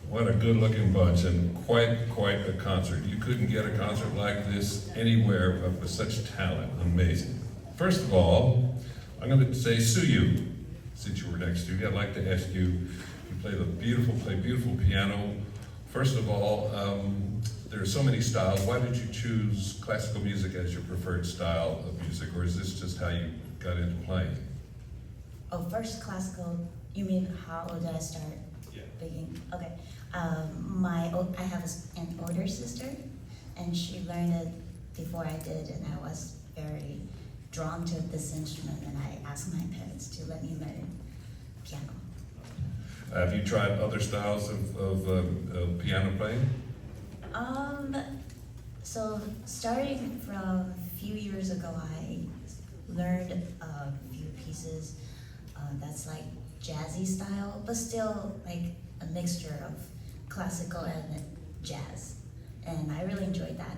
What a good-looking bunch, and quite a concert. You couldn't get a concert like this anywhere with such talent. Amazing. First of all, I'm going to say Suyu, since you were next to you. I'd like to ask you, you play beautiful piano. First of all, there are so many styles. Why did you choose classical music as your preferred style of music, or is this just how you got into playing? Oh, first classical, you mean how did I start? Yeah. Beginning? Okay. I have an older sister, and she learned it before I did, and I was very drawn to this instrument, and I asked my parents to let me learn piano. Have you tried other styles of piano playing? So starting from a few years ago, I learned a few pieces that's like jazzy style, but still like a mixture of classical and jazz, and I really enjoyed that.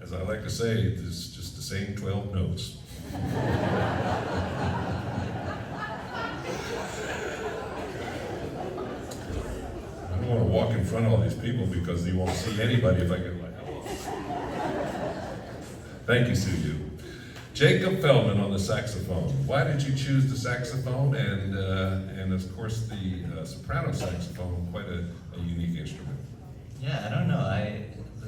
As I like to say, it's just the same 12 notes. I don't want to walk in front of all these people because you won't see anybody if I get like, hello. Thank you, Suyu. Jacob Feldman on the saxophone. Why did you choose the saxophone and of course the soprano saxophone, quite a unique instrument? Yeah, I don't know.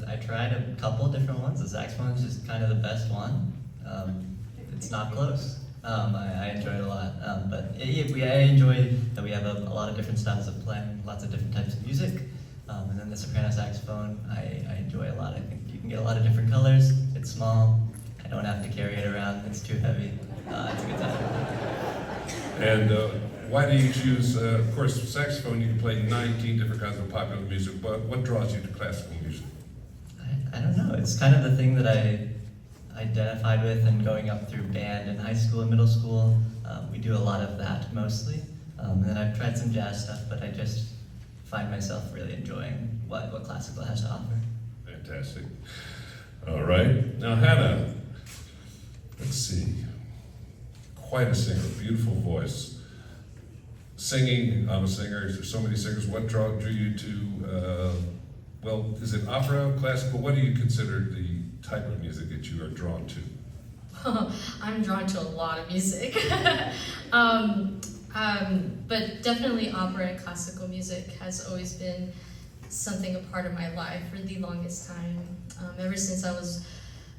I tried a couple different ones. The saxophone is just kind of the best one. It's not close. I enjoy it a lot. But I enjoy that we have a lot of different styles of playing, lots of different types of music. And then the soprano saxophone, I enjoy a lot. I think you can get a lot of different colors. It's small. I don't have to carry it around. It's too heavy. It's a good time. And why do you choose, of course, saxophone, you can play 19 different kinds of popular music, but what draws you to classical music? I don't know. It's kind of the thing that I identified with, and going up through band in high school and middle school. We do a lot of that mostly. And then I've tried some jazz stuff, but I just find myself really enjoying what classical has to offer. Fantastic. All right. Now, Hannah, let's see. Quite a singer, beautiful voice. Singing, I'm a singer, there's so many singers. What drew you to, well, is it opera, classical? What do you consider the type of music that you are drawn to? I'm drawn to a lot of music. But definitely opera and classical music has always been something, a part of my life for the longest time. Ever since I was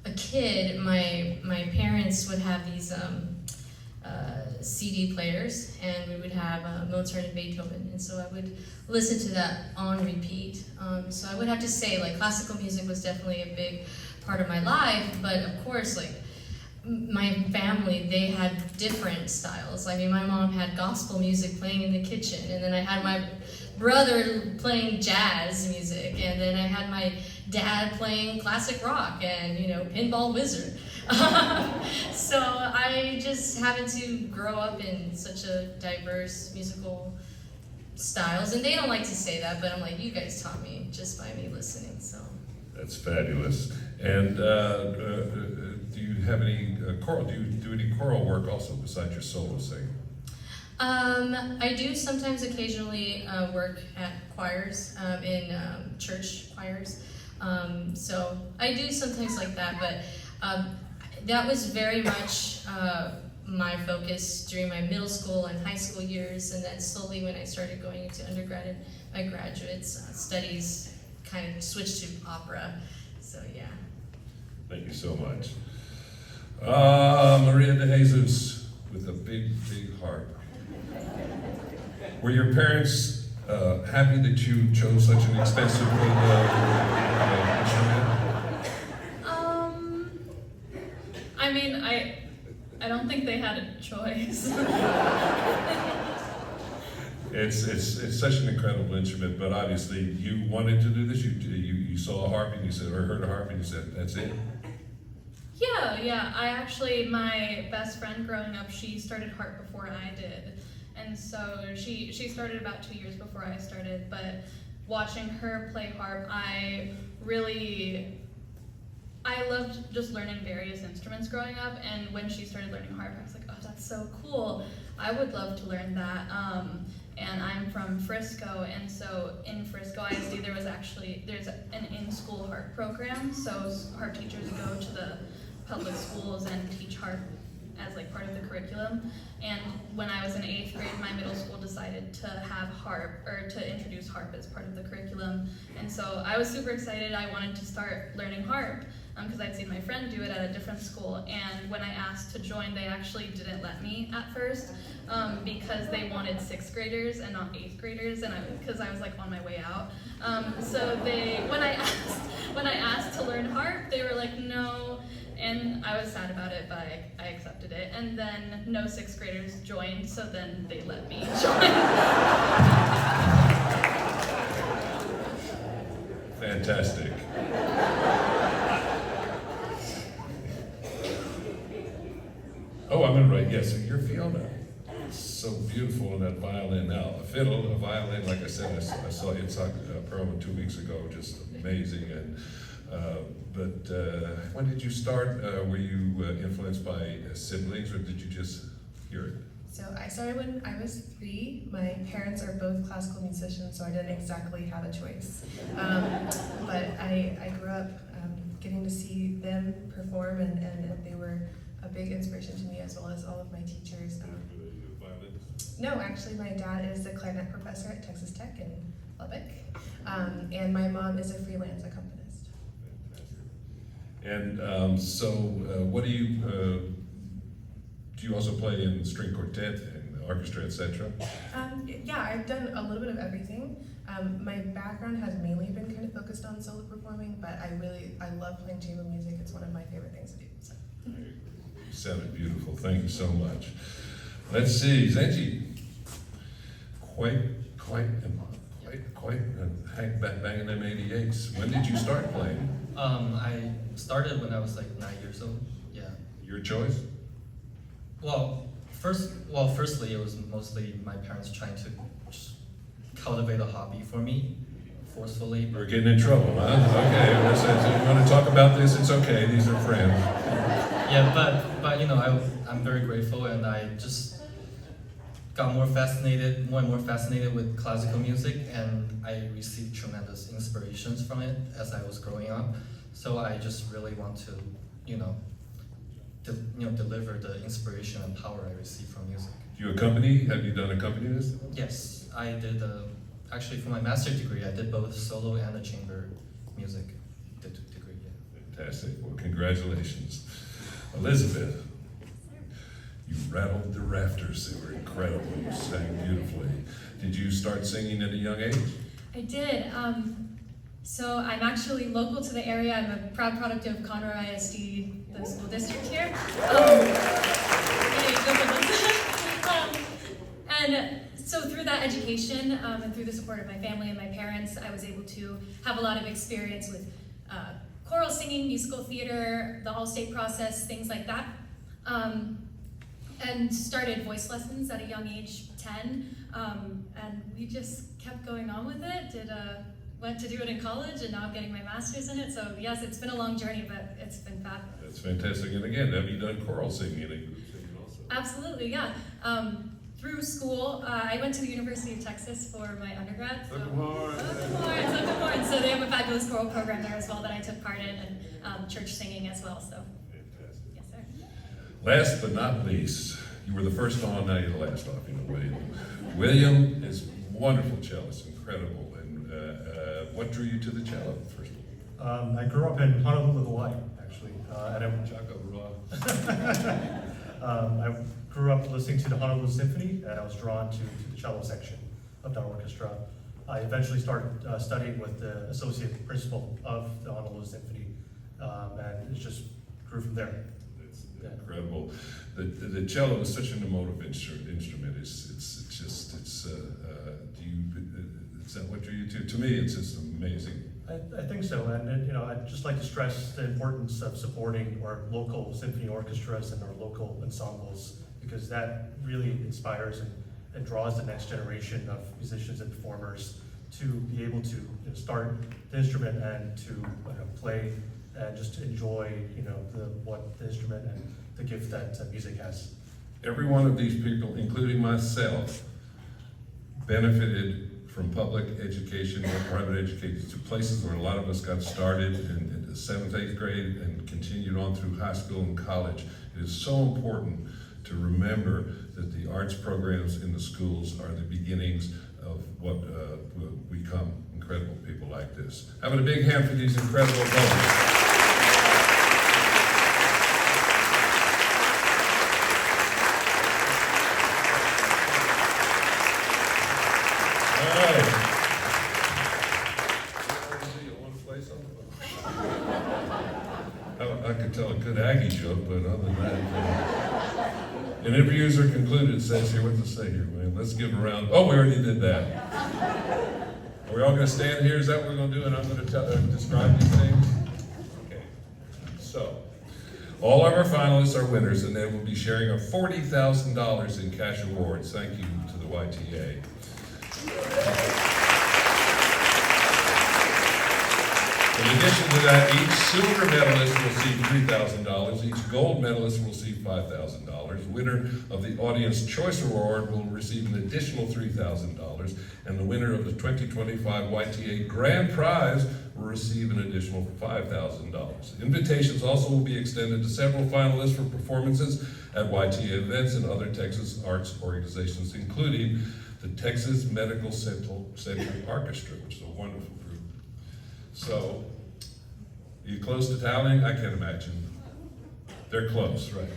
a kid, my parents would have these CD players, and we would have Mozart and Beethoven, and so I would listen to that on repeat. So I would have to say, like, classical music was definitely a big part of my life, but of course, like, my family, they had different styles. I mean, my mom had gospel music playing in the kitchen, and then I had my brother playing jazz music, and then I had my dad playing classic rock and, Pinball Wizard. So I just happened to grow up in such a diverse musical styles, and they don't like to say that, but I'm like, you guys taught me just by me listening, so. That's fabulous. And do you have any choral? Do you do any choral work also besides your solo singing? I do sometimes occasionally work at choirs, in church choirs. So I do sometimes like that, but that was very much my focus during my middle school and high school years, and then slowly when I started going into undergrad and my graduate studies, kind of switched to opera. So yeah. Thank you so much. Maria de Jesus with a big harp. Were your parents happy that you chose such an expensive instrument? I mean, I don't think they had a choice. It's such an incredible instrument, but obviously you wanted to do this. You saw a harp and you said, or heard a harp and you said, that's it. Yeah. My best friend growing up, she started harp before I did. And so she started about 2 years before I started, but watching her play harp, I loved just learning various instruments growing up, and when she started learning harp, I was like, oh, that's so cool. I would love to learn that. and I'm from Frisco, and so in Frisco ISD there's an in-school harp program, so harp teachers go to the public schools and teach harp as like part of the curriculum. And when I was in 8th grade, my middle school decided to have harp, or to introduce harp as part of the curriculum. And so I was super excited. I wanted to start learning harp because I'd seen my friend do it at a different school. And when I asked to join, they actually didn't let me at first because they wanted 6th graders and not 8th graders, and because I was like on my way out. So when I asked to learn harp, they were like, no. And I was sad about it, but I accepted it. And then no 6th graders joined, so then they let me join. Fantastic. Oh, I'm gonna write, yes, you're Fiona. It's so beautiful in that violin. Now, a fiddle, a violin, like I said, I saw Itzhak Perlman 2 weeks ago, just amazing. And but when did you start? Were you influenced by siblings, or did you just hear it? So I started when I was 3. My parents are both classical musicians, so I didn't exactly have a choice. But I grew up getting to see them perform, and they were a big inspiration to me, as well as all of my teachers. No, actually, my dad is a clarinet professor at Texas Tech in Lubbock, and my mom is a freelance accompanist. And so, what do you also play in string quartet and orchestra, etc.? Yeah, I've done a little bit of everything. My background has mainly been kind of focused on solo performing, but I love playing chamber music. It's one of my favorite things to do. So. You sounded beautiful. Thank you so much. Let's see, Zenji. Quite banging them 88s. When did you start playing? I started when I was like 9 years old. Yeah. Your choice? Firstly, it was mostly my parents trying to just cultivate a hobby for me, forcefully. We're getting in trouble, huh? Okay, you want to talk about this? It's okay. These are friends. Yeah, but you know, I'm very grateful, and I just got more and more fascinated with classical music, and I received tremendous inspirations from it as I was growing up. So I just really want to, deliver the inspiration and power I receive from music. Do you accompany? Have you done accompanist? Yes, I did. Actually, for my master's degree, I did both solo and a chamber music degree. Yeah. Fantastic. Well, congratulations. Elizabeth, you rattled the rafters. They were incredible. You sang beautifully. Did you start singing at a young age? I did. So I'm actually local to the area. I'm a proud product of Conroe ISD, the school district here. And so through that education and through the support of my family and my parents, I was able to have a lot of experience with choral singing, musical theater, the all-state process, things like that. And started voice lessons at a young age, 10, and we just kept going on with it. Went to do it in college, and now I'm getting my master's in it. So yes, it's been a long journey, but it's been fab. That's fantastic. And again, have you done choral singing and group singing also? Absolutely, yeah. Through school, I went to the University of Texas for my undergrad. So. Horn. So they have a fabulous choral program there as well that I took part in, and church singing as well. So. Fantastic. Yes, sir. Last but not least, you were the first on, now you're the last off, William. William is wonderful cellist, incredible. And what drew you to the cello, first of all? I grew up in Honolulu, Hawaii, actually. I grew up listening to the Honolulu Symphony, and I was drawn to the cello section of that orchestra. I eventually started studying with the associate principal of the Honolulu Symphony, and it just grew from there. It's incredible. The cello is such an emotive instrument. Is that what drew you to? To me, it's just amazing. I think so, and I'd just like to stress the importance of supporting our local symphony orchestras and our local ensembles, because that really inspires and draws the next generation of musicians and performers to be able to start the instrument and to play and just to enjoy what the instrument and the gift that music has. Every one of these people, including myself, benefited from public education or private education to places where a lot of us got started in the 7th, 8th grade and continued on through high school and college. It is so important to remember that the arts programs in the schools are the beginnings of what will become incredible people like this. Having a big hand for these incredible moments. I could tell a good Aggie joke, but other than that, and interviews are concluded, it says here, what's it say here, man? Let's give a round. Oh, we already did that. Are we all going to stand here? Is that what we're going to do? And I'm going to describe these things? Okay. So, all of our finalists are winners, and they will be sharing a $40,000 in cash awards. Thank you to the YTA. In addition to that, each silver medalist will receive $3,000, each gold medalist will receive $5,000, winner of the Audience Choice Award will receive an additional $3,000, and the winner of the 2025 YTA Grand Prize will receive an additional $5,000. Invitations also will be extended to several finalists for performances at YTA events and other Texas arts organizations, including the Texas Medical Center Orchestra, which is a wonderful group. So, you close to tallying? I can't imagine. They're close, right?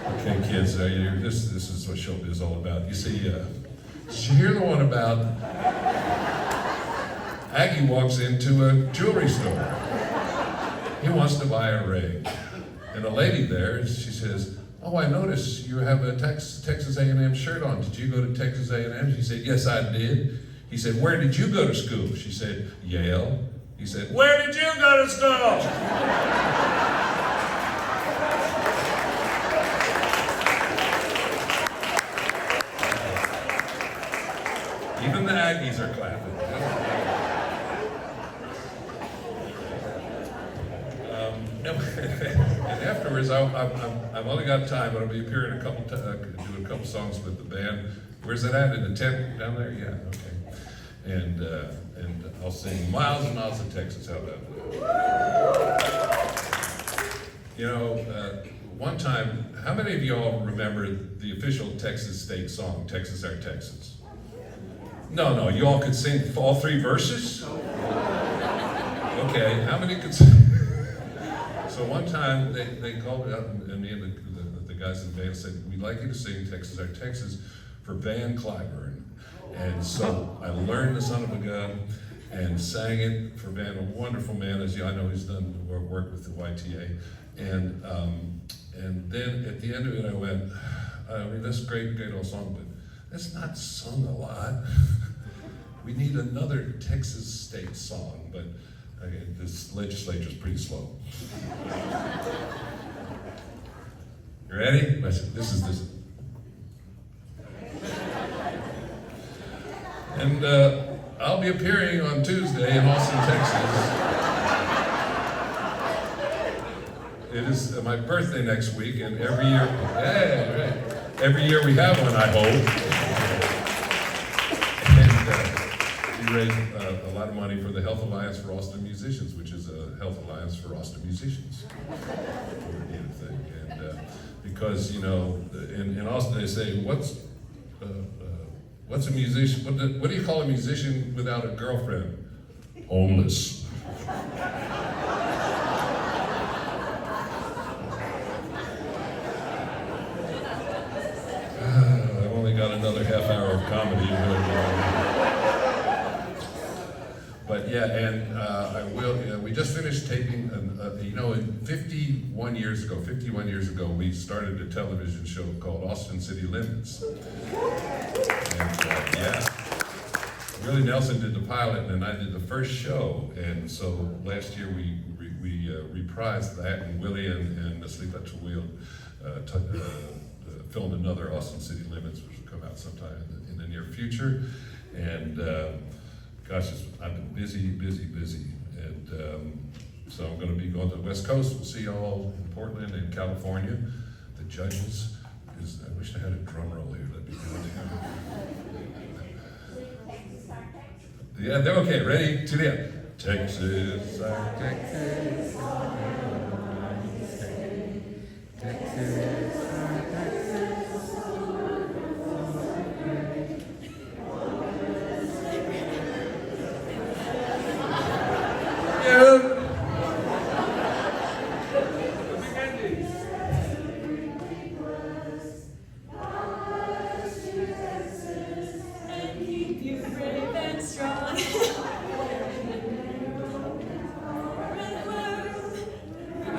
Okay, kids, this is what showbiz is all about. You see, did you hear the one about Aggie walks into a jewelry store. He wants to buy a ring. And a lady there, she says, oh, I noticed you have a Texas A&M shirt on. Did you go to Texas A&M? She said, yes, I did. He said, where did you go to school? She said, Yale. He said, where did you go to school? Even the Aggies are clapping. And afterwards, I've only got time, but I'll be appearing doing a couple songs with the band. Where's that at? In the tent down there? Yeah, okay. And I'll sing Miles and Miles of Texas. How about that? You know, one time, how many of y'all remember the official Texas state song, Texas Our Texans? No, you all could sing all 3 verses? Okay, how many could sing? So one time, they called me up, and me and the guys in the band said, we'd like you to sing Texas Our Texas for Van Cliburn. And so I learned The Son of a Gun and sang it for Van, a wonderful man, as I know he's done work with the YTA. And then at the end of it, I went, I mean, that's a great old song, but that's not sung a lot. We need another Texas state song, but again, this legislature's pretty slow. You ready? I said, this is this. And I'll be appearing on Tuesday in Austin, Texas. It is my birthday next week, and every year we have one, I hope. And we raise a lot of money for the Health Alliance for Austin Musicians, which is a health alliance for Austin musicians. And because, you know, in Austin they say, what's a musician? What do you call a musician without a girlfriend? Homeless. I've only got another half hour of comedy. But yeah, and I will. We just finished taping. You know, 51 years ago, we started a television show called Austin City Limits. And yeah, Willie Nelson did the pilot, and I did the first show. And so last year we reprised that, and Willie and Sleep at the Wheel filmed another Austin City Limits, which will come out sometime in the near future. And gosh, I've been busy, and so I'm going to be going to the West Coast. We'll see y'all in Portland and California. The judges, I wish I had a drum roll here. That'd be good. Yeah, they're okay. Ready? To the end. Texas, Texas. Yeah. And keep you brave and strong.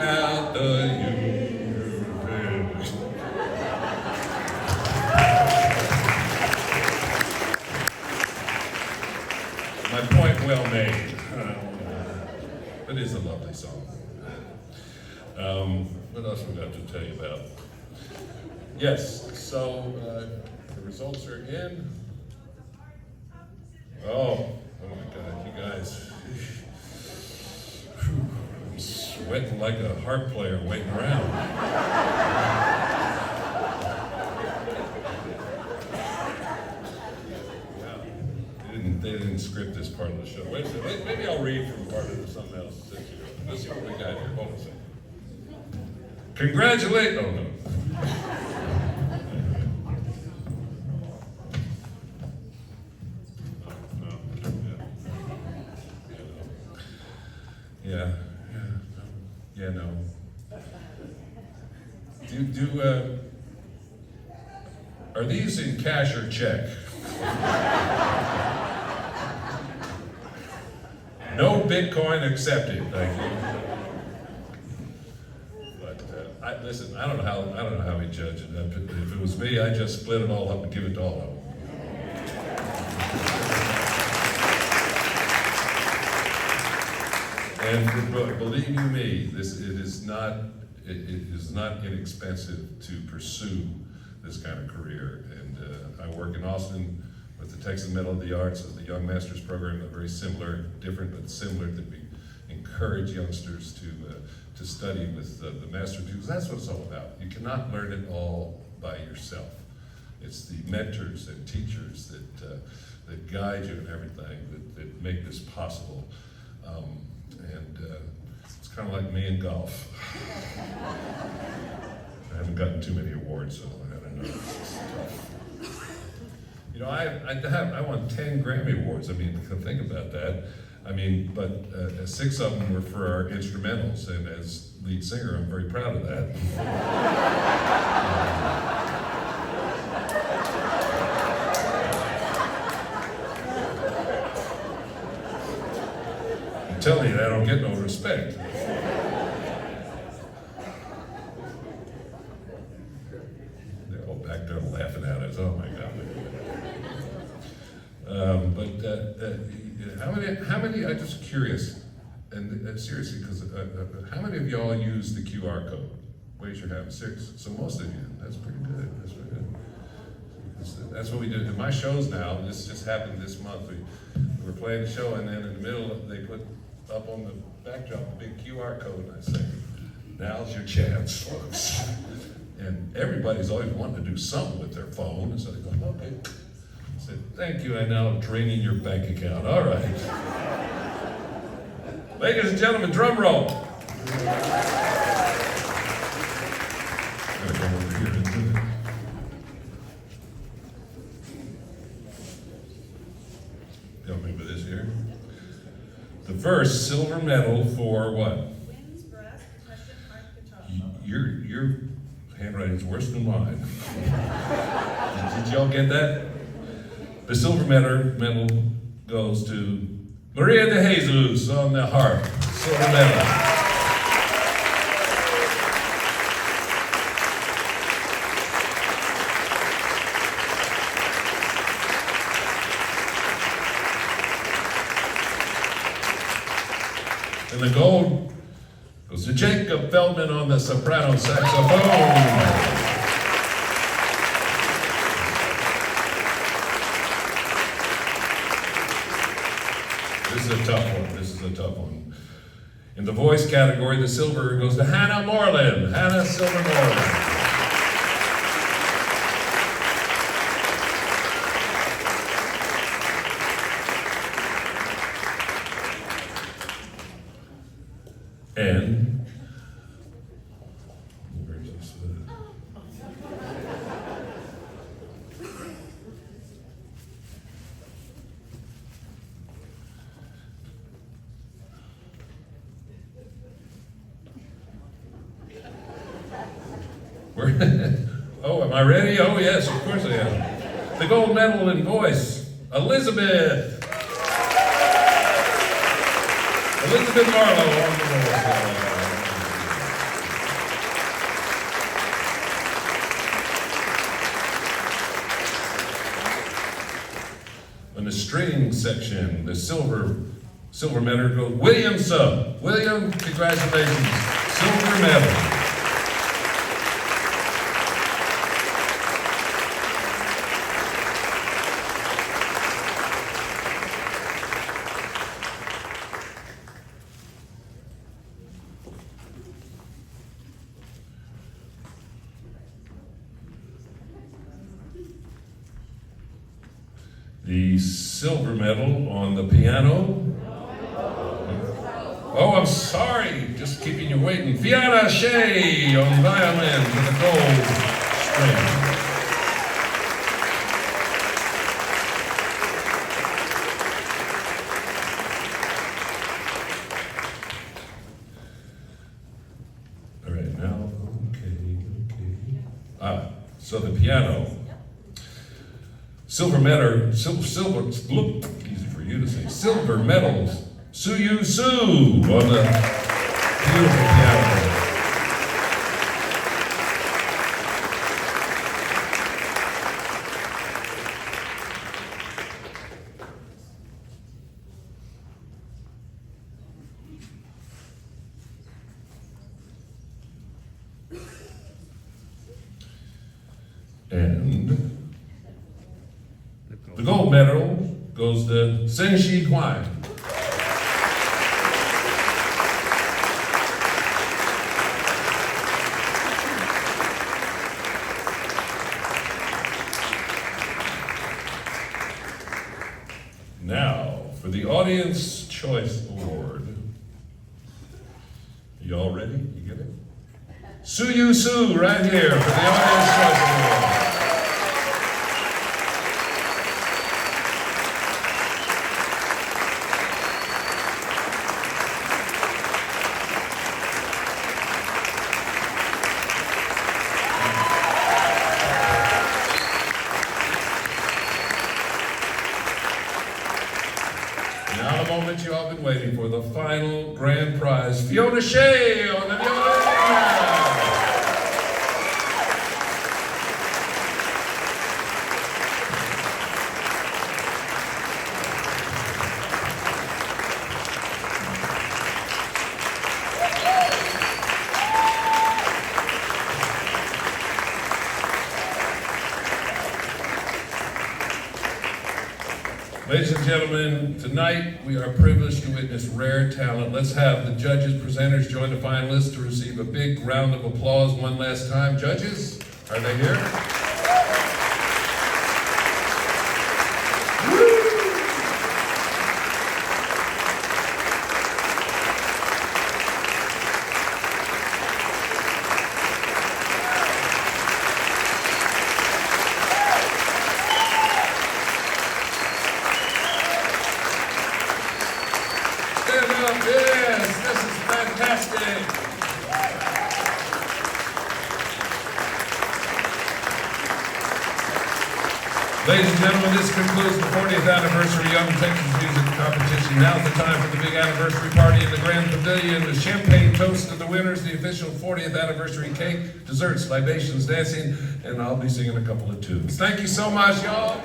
Out the universe. My point well made. It is a lovely song. What else we got to tell you about? Yes, so the results are in. Oh my God, you guys. Whew, I'm sweating like a harp player waiting around. Wow. They didn't script this part of the show. Wait a second, maybe I'll read from part of something else. Let's see what we got here. Hold on a second. Congratulate, oh no. Yeah, no. Are these in cash or check? No Bitcoin accepted, thank you. But listen, I don't know how we judge it. If it was me, I'd just split it all up and give it to all of them. And believe you me, it is not inexpensive to pursue this kind of career. And I work in Austin with the Texas Medal of the Arts as the Young Masters program. They're very similar, different but similar, that we encourage youngsters to study with the masters, because that's what it's all about. You cannot learn it all by yourself. It's the mentors and teachers that guide you in everything that make this possible. It's kind of like me in golf. I haven't gotten too many awards, so I don't know. It's tough. You know, I won 10 Grammy Awards. I mean, think about that. I mean, but 6 of them were for our instrumentals, and as lead singer, I'm very proud of that. I'm telling you, I don't get no respect. They're all back there laughing at us. Oh my God. How many? I'm just curious, and seriously, because how many of y'all use the QR code? Raise your hand. 6. So most of you. That's pretty good. That's pretty good. That's what we do in my shows now. This just happened this month. We were playing the show, and then in the middle, they put up on the backdrop a big QR code, and I say, "Now's your chance, folks." And everybody's always wanting to do something with their phone, and so they go, "Okay." I said, "Thank you, I now draining your bank account." All right. Ladies and gentlemen, drum roll. I'm gonna come over here and do it. Help me with this here. The first silver medal for what? Winds, brass, percussion, harp, guitar. Your handwriting's worse than mine. Did y'all get that? The silver medal goes to Maria de Jesus on the harp. Silver medal. And the gold goes to Jacob Feldman on the soprano saxophone. This is a tough one. In the voice category, the silver goes to Hannah Moreland. Hannah Silver Moreland. And where's this? Oh, am I ready? Oh, yes, of course I am. The gold medal in voice, Elizabeth. Elizabeth Marlowe on the voice. In the string section, the silver medal goes William Sub. William, congratulations, silver medal. The silver medal on the piano. Oh, I'm sorry, just keeping you waiting. Fiona Shea on violin with a gold string. All right, now, okay. So the piano. Silver medal, easy for you to say. Silver medals, Suyu Su on the beautiful piano. And the gold medal goes to Senshi Huang. Now, for the Audience Choice Award. Y'all ready? You get it? Suyu Su right here for the Audience Choice Award. Now the moment you all been waiting for, the final grand prize, Fiona Shea on the viola. Ladies and gentlemen, tonight we are privileged to witness rare talent. Let's have the judges, presenters join the finalists to receive a big round of applause one last time. Judges, are they here? Yes, this is fantastic. Ladies and gentlemen, this concludes the 40th anniversary Young Texas Music Competition. Now's the time for the big anniversary party in the Grand Pavilion. The champagne toast to the winners, the official 40th anniversary cake, desserts, libations, dancing, and I'll be singing a couple of tunes. Thank you so much, y'all.